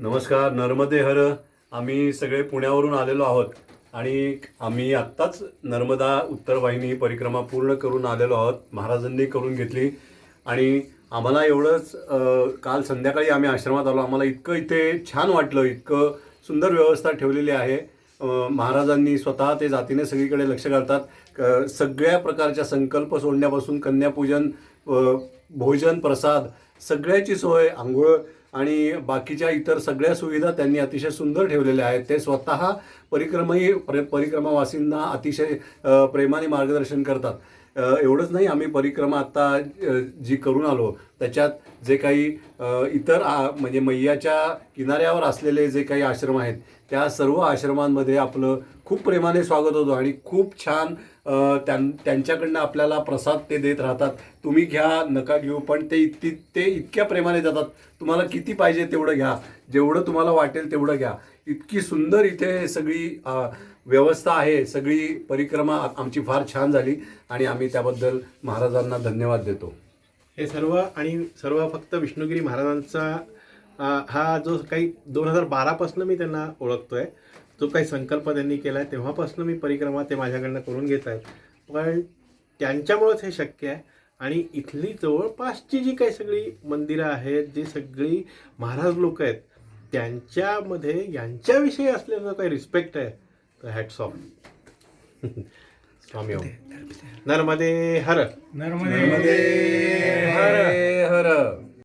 नमस्कार. नर्मदे हर. आम्ही सगळे पुण्यावरून आलेलो आहोत आणि आम्ही आत्ताच नर्मदा उत्तर वाहिनी परिक्रमा पूर्ण करून आलेलो आहोत. महाराजांनी करून घेतली आणि आम्हाला एवढंच काल संध्याकाळी आम्ही आश्रमात आलो. आम्हाला इतकं इथे छान वाटलं, इतकं सुंदर व्यवस्था ठेवलेली आहे. महाराजांनी स्वतः ते जातीने सगळीकडे लक्ष घालतात. सगळ्या प्रकारच्या संकल्प सोडण्यापासून कन्यापूजन, भोजन, प्रसाद सगळ्याची सोय, आंघोळ आणि बाकीच्या इतर सगळ्या सुविधा त्यांनी अतिशय सुंदर ठेवलेल्या आहेत. ते स्वतः परिक्रमावासींना अतिशय प्रेमाने मार्गदर्शन करतात. एवढंच नाही, आम्ही परिक्रमा आत्ता जी करून आलो त्याच्यात जे काही इतर म्हणजे मैयाच्या किनाऱ्यावर असलेले जे काही आश्रम आहेत त्या सर्व आश्रमांमध्ये आपलं खूप प्रेमाने स्वागत होतं आणि खूप छान त्यांच्याकडनं आपल्याला प्रसाद ते देत राहतात. तुम्ही घ्या, नका घेऊ, पण ते इतक्या प्रेमाने देतात. तुम्हाला किती पाहिजे तेवढं घ्या, जेवढं तुम्हाला वाटेल तेवढं घ्या. इतकी सुंदर इथे सगळी व्यवस्था आहे. सगळी परिक्रमा आमची फार छान झाली आणि आम्ही त्याबद्दल महाराजांना धन्यवाद देतो. हे सर्व फक्त विष्णुगिरी महाराजांचा हा जो काही 2012पासून मी त्यांना ओळखतोय, जो काही संकल्प त्यांनी केला आहे तेव्हापासून मी परिक्रमा ते माझ्याकडनं करून घेत आहेत. पण त्यांच्यामुळेच हे शक्य आहे. आणि इथली जवळपासची जी काही सगळी मंदिरं आहेत, जी सगळी महाराज लोक आहेत, त्यांच्यामध्ये यांच्याविषयी असलेला जो काही रिस्पेक्ट आहे, तर हॅट्स ऑफ. स्वामी नर्मदे हर. नर्मदे हर.